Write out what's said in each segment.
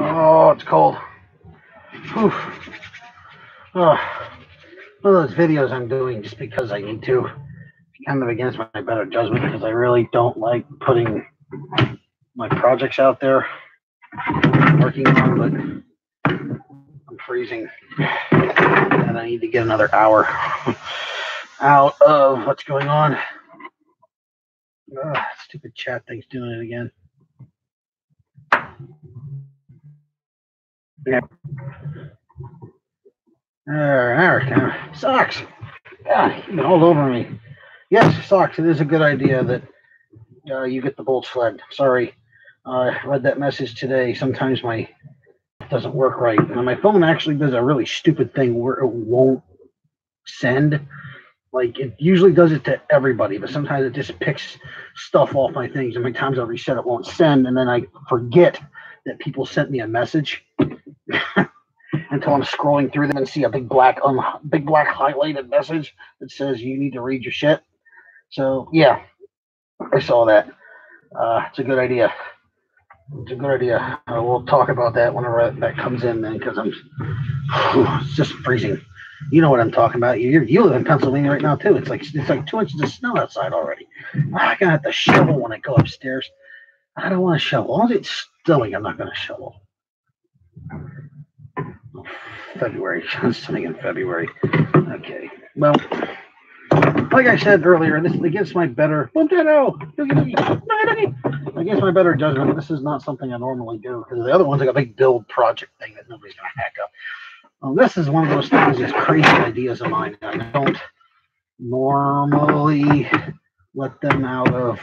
Oh, it's cold. Whew. Oh, one of those videos I'm doing just because I need to. Kind of against my better judgment because I really don't like putting my projects out there working on, but I'm freezing and I need to get another hour out of what's going on. Stupid chat thing's doing it again. Yeah. Socks. Yeah, you've been all over me. Yes, socks. It is a good idea that you get the bolt sled. Sorry, I read that message today. Sometimes my doesn't work right. And my phone actually does a really stupid thing where it won't send. Like, it usually does it to everybody, but sometimes it just picks stuff off my things. And many times I'll reset, it won't send, and then I forget that people sent me a message until I'm scrolling through them and see a big black highlighted message that says you need to read your shit. So yeah, I saw that. It's a good idea. It's a good idea. We'll talk about that whenever that comes in, then, because it's just freezing. You know what I'm talking about. You live in Pennsylvania right now too. It's like 2 inches of snow outside already. I'm gonna have to shovel when I go upstairs. I don't want to shovel. As long as it's snowing, I'm not gonna shovel. February. It's snowing in February. Okay. Well, like I said earlier, this against my better against my better judgment, this is not something I normally do, because the other one's like a big build project thing that nobody's gonna hack up. This is one of those things, just crazy ideas of mine. I don't normally let them out of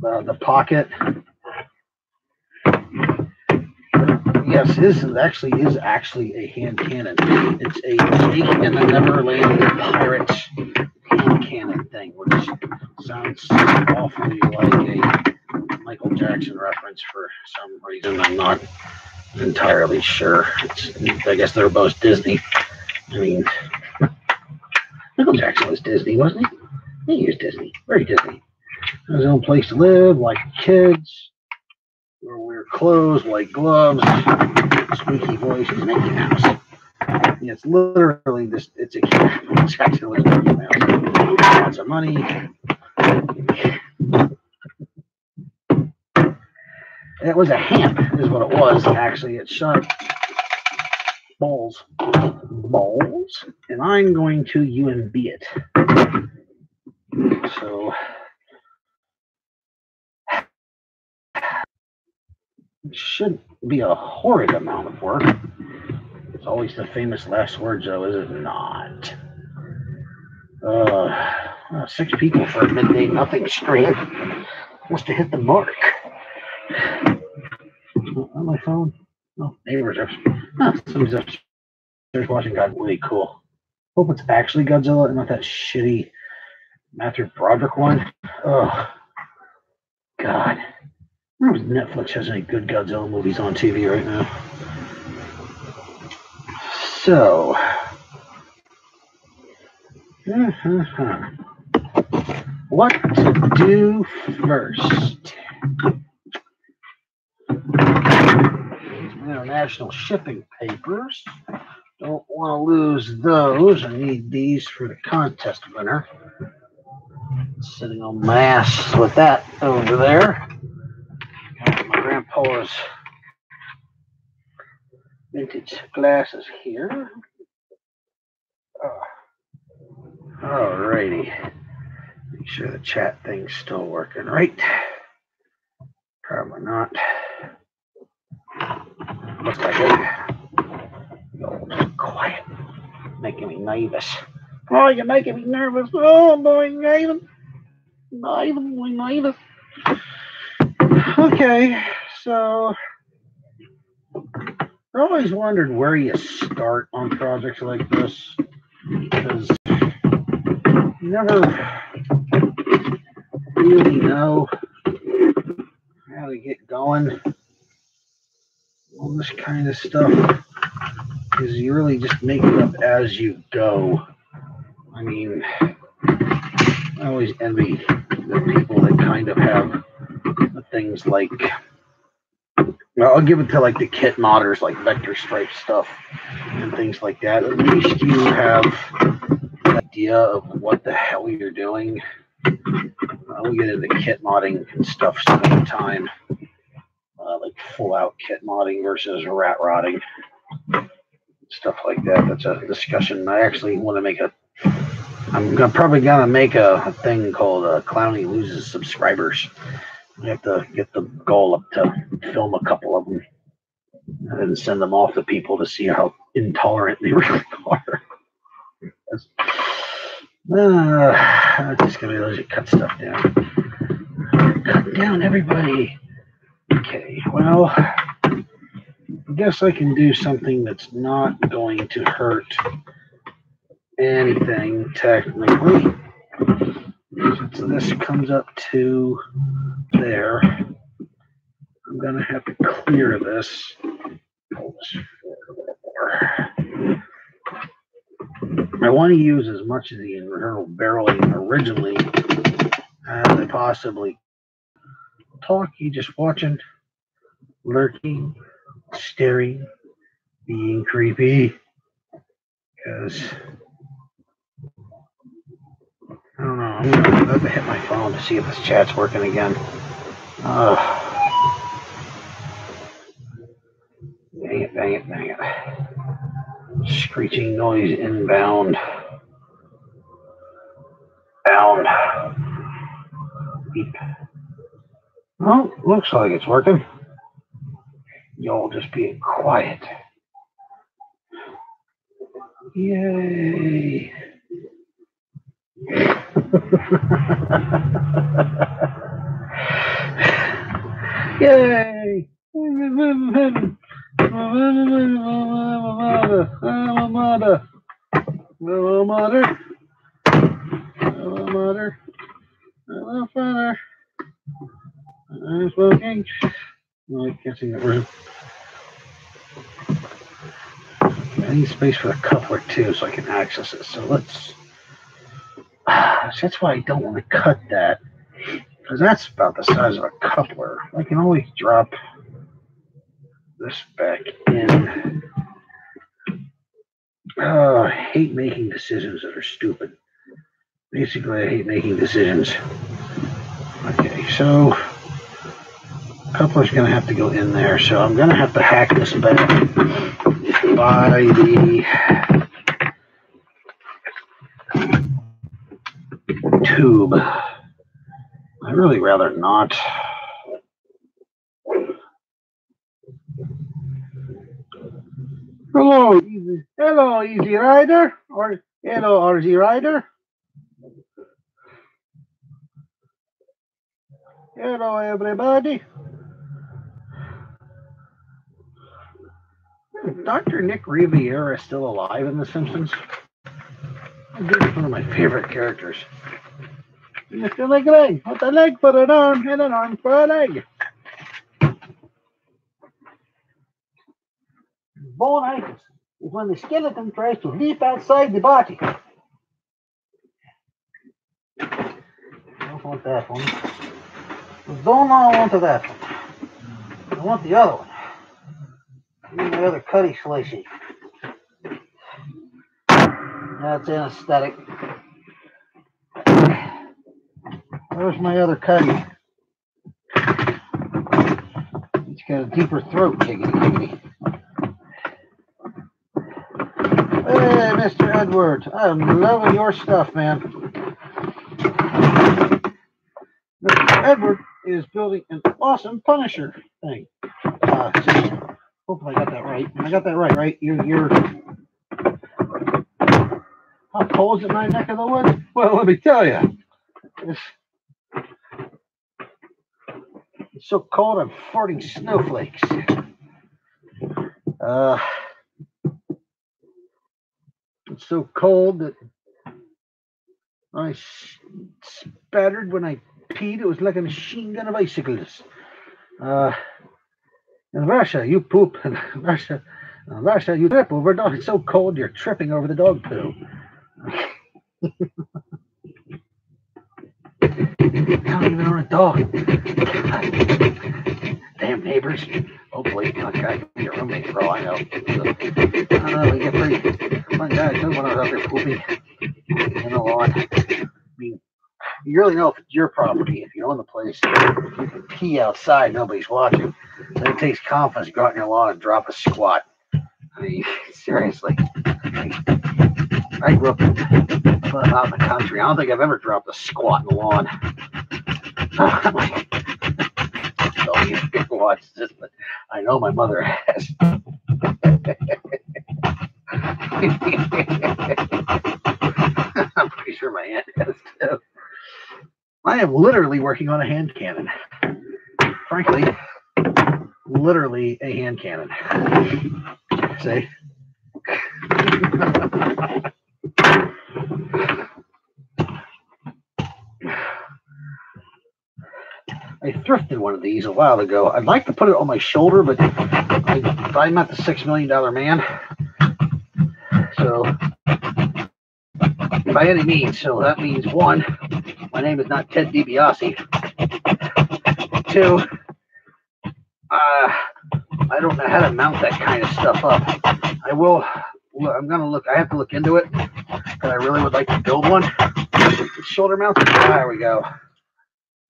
the pocket. Yes, this is actually a hand cannon. It's a Jake and the Neverland Pirates hand cannon thing, which sounds awfully like a Michael Jackson reference for some reason. I'm not entirely sure. I guess they're both Disney. I mean, Michael Jackson was Disney, wasn't he? He was Disney. Very Disney. His own place to live, like kids. Wear weird clothes, like gloves. Squeaky voice is Mickey Mouse. Yeah, it's literally this. It's a Michael Jackson was Mickey Mouse. Lots of money. It was a hamp, is what it was. Actually, it shot balls, and I'm going to UMB it. So it should be a horrid amount of work. It's always the famous last words, though, is it not? 6 people for a midday nothing stream. Must have hit the mark. On my phone. Oh, neighbors are. Somebody's upstairs watching God. Really cool. Hope it's actually Godzilla and not that shitty Matthew Broderick one. Oh, God. I wonder if Netflix has any good Godzilla movies on TV right now. So, what to do first? International shipping papers. Don't want to lose those. I need these for the contest winner. Sitting on my ass with that over there. Got my grandpa's vintage glasses here. Alrighty. Make sure the chat thing's still working, right? Probably not. Looks like it. Oh, quiet. Making me nervous. Oh, you're making me nervous. Oh, I'm going nervous. Nervous. Okay, so I always wondered where you start on projects like this, because you never really know how to get going on this kind of stuff, because you really just make it up as you go. I mean, I always envy the people that kind of have things like I'll give it to like the kit modders, like Vector Stripe stuff and things like that. At least you have an idea of what the hell you're doing. We get into kit modding and stuff some of the time, like full out kit modding versus rat rotting, stuff like that. That's a discussion. I actually want to make probably gonna make a thing called Clowny Loses Subscribers. I have to get the goal up to film a couple of them and send them off to people to see how intolerant they really are. Just gonna let you cut stuff down. Cut down, everybody. Okay, well, I guess I can do something that's not going to hurt anything technically. So this comes up to there. I'm gonna have to clear this. Pull this forward. I want to use as much of the internal barreling originally as I possibly talking, just watching, lurking, staring, being creepy. Because I don't know, I'm gonna have to hit my phone to see if this chat's working again. Dang it. Screeching noise inbound. Bound. Beep. Well, looks like it's working. Y'all just being quiet. Yay. Yay. I'm smoking. No, I can't see that room. I need space for the coupler too, so I can access it. So let's. That's why I don't want to cut that, because that's about the size of a coupler. I can always drop this back in. I hate making decisions that are stupid. Basically, I hate making decisions. Okay, so coupler's going to have to go in there, so I'm going to have to hack this back by the tube. I'd really rather not. Hello, Easy Rider, or hello, RZ Rider. Hello, everybody. Is Dr. Nick Riviera still alive in The Simpsons? He's one of my favorite characters. Mr. Leg, with a leg for an arm and an arm for a leg. Bonitis is when the skeleton tries to leap outside the body. I don't want that one. I don't want that one. I want the other one. Give me my other cutty slicey. That's anesthetic. Where's my other cutty? It's got a deeper throat, giggity. Hey, Mr. Edwards, I'm loving your stuff, man. Mr. Edward is building an awesome Punisher thing. Hopefully I got that right. I got that right? You're. How cold is it in my neck of the woods? Well, let me tell you. It's so cold, I'm farting snowflakes. It's so cold that I spattered when I peed. It was like a machine gun of icicles. In Russia, you poop. In Russia, you trip over dog. It's so cold, you're tripping over the dog poo. I don't even own a dog. Damn neighbors. Hopefully probably. Okay, I can be a roommate for all I know. So, I don't know, we get pretty. My God, I when I was out there pooping in the lawn. I mean, you really know if it's your property, if you own the place, you can pee outside, nobody's watching. Then it takes confidence to go out in your lawn and drop a squat. I mean, seriously. I grew up out in the country. I don't think I've ever dropped a squat in the lawn. Don't even watch this, but I know my mother has. I'm pretty sure my aunt has too. I am literally working on a hand cannon. Frankly, literally a hand cannon. See? I thrifted one of these a while ago. I'd like to put it on my shoulder, but I'm not the $6 million man. So, by any means, so that means one, my name is not Ted DiBiase. Two, I don't know how to mount that kind of stuff up. I'm going to look, I have to look into it, because I really would like to build one. It's shoulder mounted. There we go.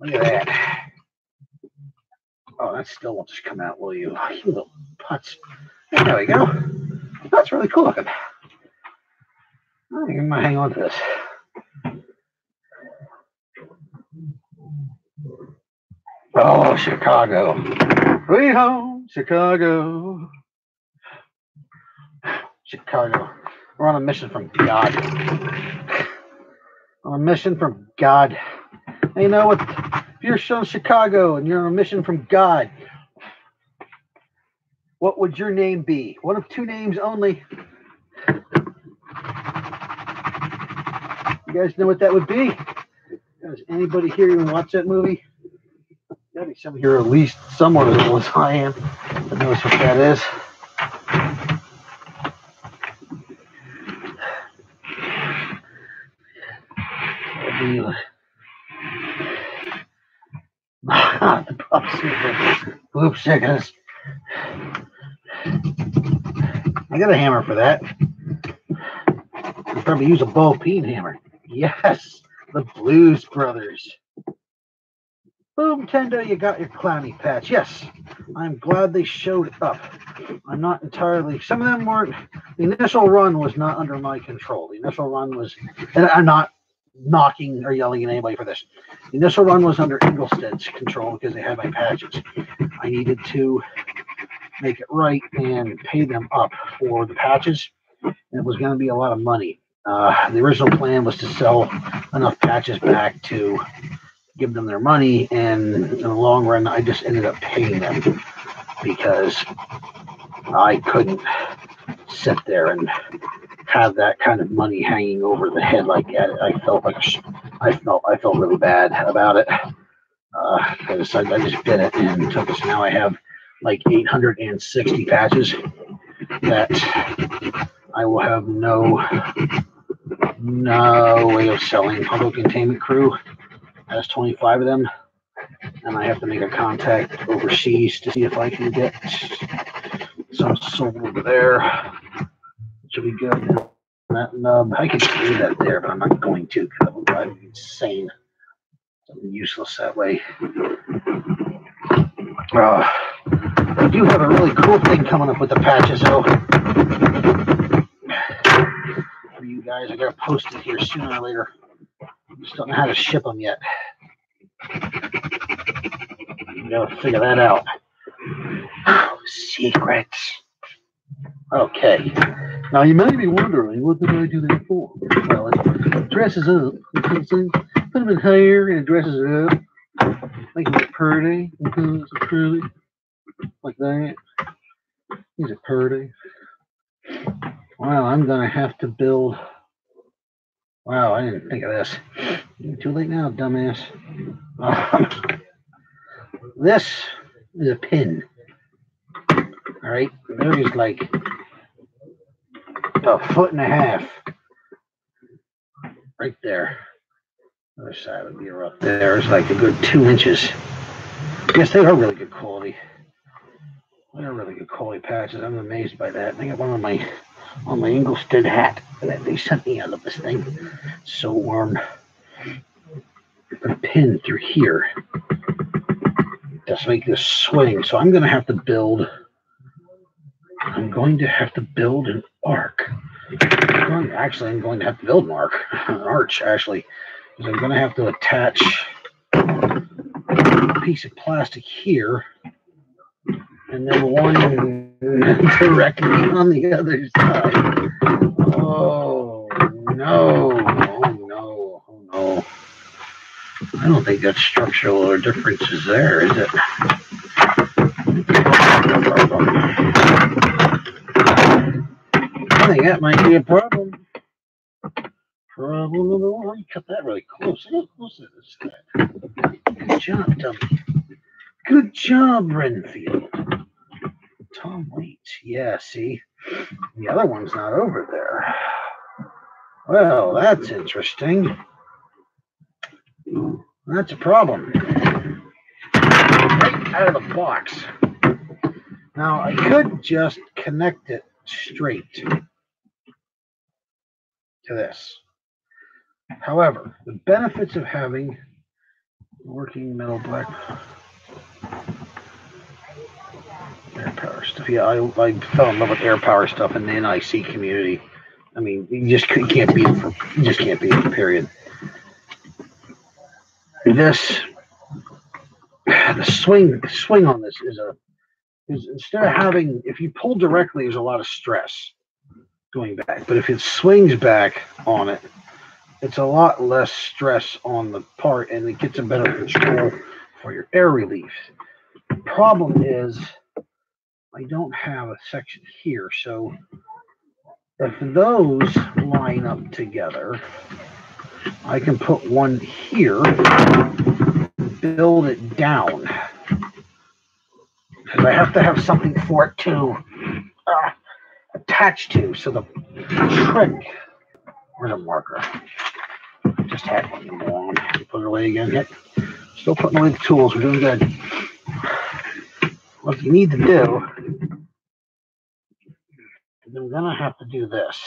Look at that. Oh, that still won't just come out, will you? You little putz. There we go. That's really cool looking. I'm going to hang on to this. Oh, Chicago. Way home, Chicago. Chicago. We're on a mission from God. On a mission from God. And you know what? If you're from Chicago and you're on a mission from God, what would your name be? One of two names only. You guys know what that would be? Does anybody here even watch that movie? Gotta be somebody here, at least somewhat as old as I am, that knows what that is. The poop sickness. I got a hammer for that. I'll probably use a Bo Peep hammer. Yes, the Blues Brothers. Boom, Tendo, you got your clowny patch. Yes, I'm glad they showed up. I'm not entirely. Some of them weren't. The initial run was not under my control. The initial run was, and I'm not knocking or yelling at anybody for this. The initial run was under Engelsted's control because they had my patches. I needed to make it right and pay them up for the patches. And it was going to be a lot of money. The original plan was to sell enough patches back to give them their money, and in the long run, I just ended up paying them because I couldn't sit there and have that kind of money hanging over the head like that. I felt really bad about it because I just did it and took it. So now I have like 860 patches that I will have no way of selling. Although Containment Crew has 25 of them, and I have to make a contact overseas to see if I can get some sold over there. Should be good. That nub, I could leave that there, but I'm not going to because that would drive me insane. Something useless that way. I do have a really cool thing coming up with the patches, though. For you guys, I gotta post it here sooner or later. I just don't know how to ship them yet. I gotta figure that out. Secrets. Okay. Now you may be wondering, what did I do that for? Well, it dresses up. Put them in hair and it dresses it up. Make them look pretty. It's pretty. Like that. These are pretty. Wow, I'm going to have to build. Wow, I didn't think of this. Too late now, dumbass. This is a pin. All right, there's like a foot and a half right there. Other side would be up there. It's like a good 2 inches. I guess they are really good quality. They're really good quality patches. I'm amazed by that. I got one on my Ingolstadt hat that they sent me out of this thing. It's so warm. Put a pin through here. Just make this swing. So I'm going to have to build. I'm going to have to build an arc. I'm going to have to build an arc, an arch actually, because I'm going to have to attach a piece of plastic here, and then one directly on the other side. Oh no! Oh no! Oh no! I don't think that structural difference is there, is it? I think that might be a problem. Problem number one. Cut that really close. Look close at this guy. Good job, Dummy. Good job, Renfield. Tom Waits. Yeah, see? The other one's not over there. Well, that's interesting. That's a problem. Right out of the box. Now, I could just connect it straight to this. However, the benefits of having working metal black air power stuff. Yeah, I fell in love with air power stuff in the NIC community. I mean, you just can't beat it. You just can't beat it. Period. This, the swing on this is instead of having, if you pull directly, there's a lot of stress going back. But if it swings back on it, it's a lot less stress on the part, and it gets a better control for your air relief. The problem is I don't have a section here, so if those line up together, I can put one here, build it down, because I have to have something for it to attach to. So the trick, where's a marker? Just had one, you moron. Put it away again. Yep. Still putting away the tools. We're doing good. What you need to do is I'm going to have to do this.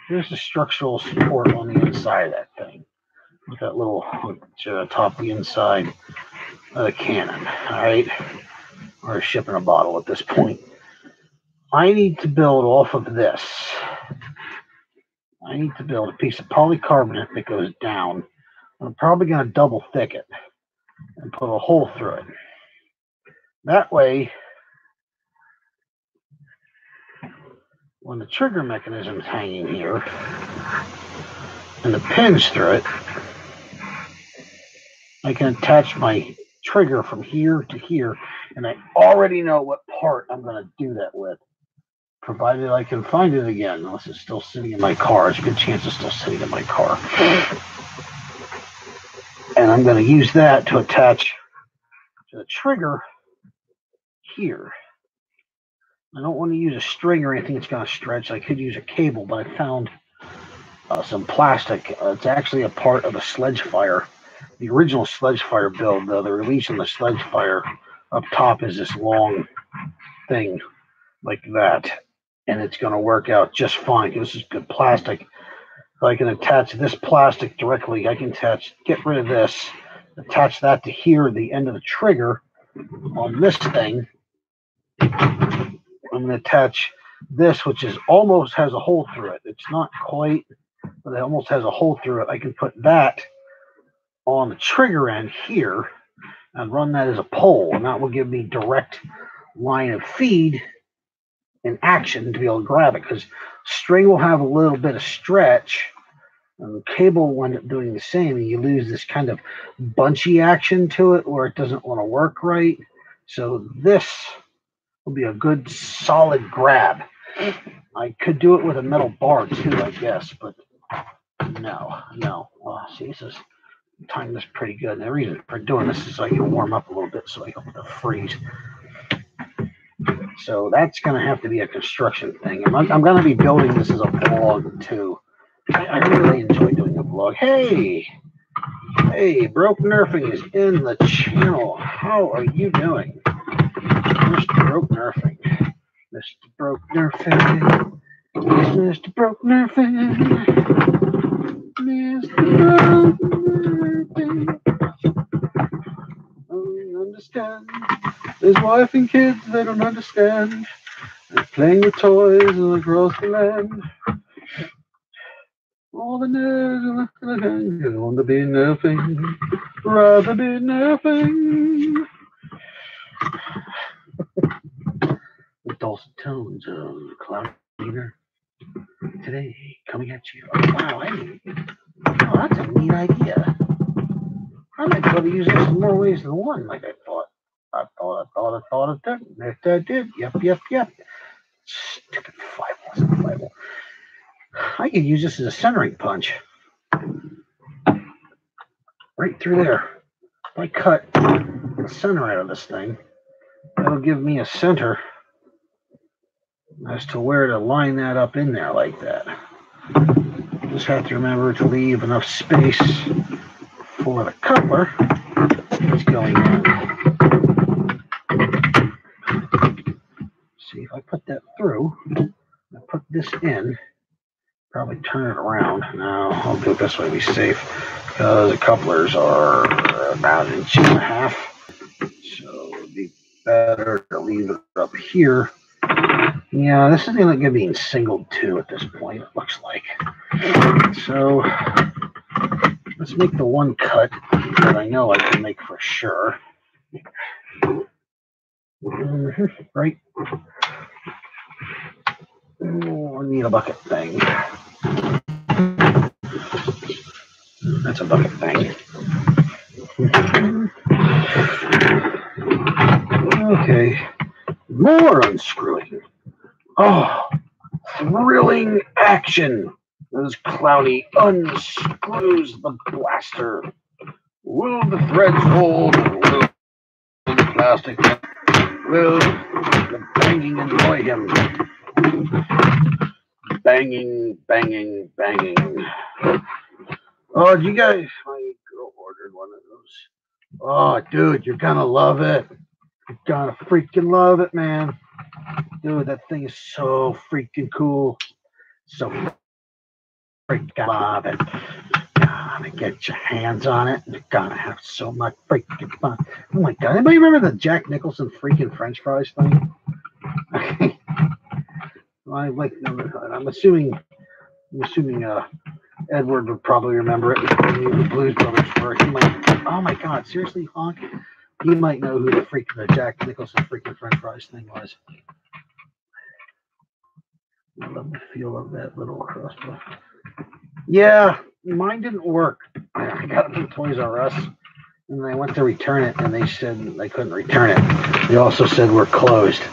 Here's the structural support on the inside of that thing. With that little top of the inside of the cannon. Alright? Or a ship in a bottle at this point. I need to build off of this. I need to build a piece of polycarbonate that goes down. I'm probably going to double thick it and put a hole through it. That way, when the trigger mechanism is hanging here and the pin's through it, I can attach my trigger from here to here, and I already know what part I'm going to do that with. Provided I can find it again, unless it's still sitting in my car. There's a good chance it's still sitting in my car. And I'm going to use that to attach to the trigger here. I don't want to use a string or anything that's going to stretch. I could use a cable, but I found some plastic. It's actually a part of a Sledgefire. The original Sledgefire build, the release on the Sledgefire, up top is this long thing like that. And it's going to work out just fine. This is good plastic. So I can attach this plastic directly. I can get rid of this, attach that to here, the end of the trigger on this thing. I'm going to attach this, which is almost has a hole through it. It's not quite, but it almost has a hole through it. I can put that on the trigger end here and run that as a pole, and that will give me direct line of feed in action to be able to grab it, because string will have a little bit of stretch and the cable will end up doing the same, and you lose this kind of bunchy action to it where it doesn't want to work right. So this will be a good solid grab. I could do it with a metal bar too, I guess, but no. Well, see, this is time this pretty good. And the reason for doing this is so I can warm up a little bit so I don't have to freeze. So that's going to have to be a construction thing. I'm going to be building this as a vlog too. I really enjoy doing a vlog. Hey, Broke Nerfing is in the channel. How are you doing? Mr. Broke Nerfing. Mr. Brokener fan. Yes, Mr. Brokener fan. Mr. Brokener fan. I understand. His wife and kids, they don't understand. They're playing with toys and across the land. All the nerds want to be nothing, rather be nothing. The dulcet tones of Cloud Cleaner today coming at you. Oh, wow, that's a neat idea. I might be able to use this in more ways than one, like I thought. I thought it did. If I did, yep. Stupid 5 I could use this as a centering punch. Right through there. If I cut the center out of this thing, that'll give me a center as to where to line that up in there like that. Just have to remember to leave enough space for the coupler that's going in. See, if I put that through, I put this in, probably turn it around. No, I'll do it this way to be safe, because the couplers are about 1.5 inches. So it'd be better to leave it up here. Yeah, this is going to be singled too at this point, it looks like. So let's make the one cut that I know I can make for sure. Right. Oh, I need a bucket thing. That's a bucket thing. Okay. More unscrewing. Oh, thrilling action as Cloudy unscrews the blaster. Will the threads hold? Will the plastic? Will the banging annoy him? Banging. Oh, you guys, my girl ordered one of those. Oh, dude, you're gonna love it. You're gonna freaking love it, man. Dude, that thing is so freaking cool. So freaking love it. Gotta get your hands on it. You're gonna have so much freaking fun. Oh my god, anybody remember the Jack Nicholson freaking French fries thing? I'm assuming Edward would probably remember it. The Blues Brothers were. He might. Oh my god, seriously, Honk? He might know who the Jack Nicholson freaking French fries thing was. I love the feel of that little crossbow. Yeah, mine didn't work. I got it from Toys R Us, and I went to return it, and they said they couldn't return it. They also said we're closed.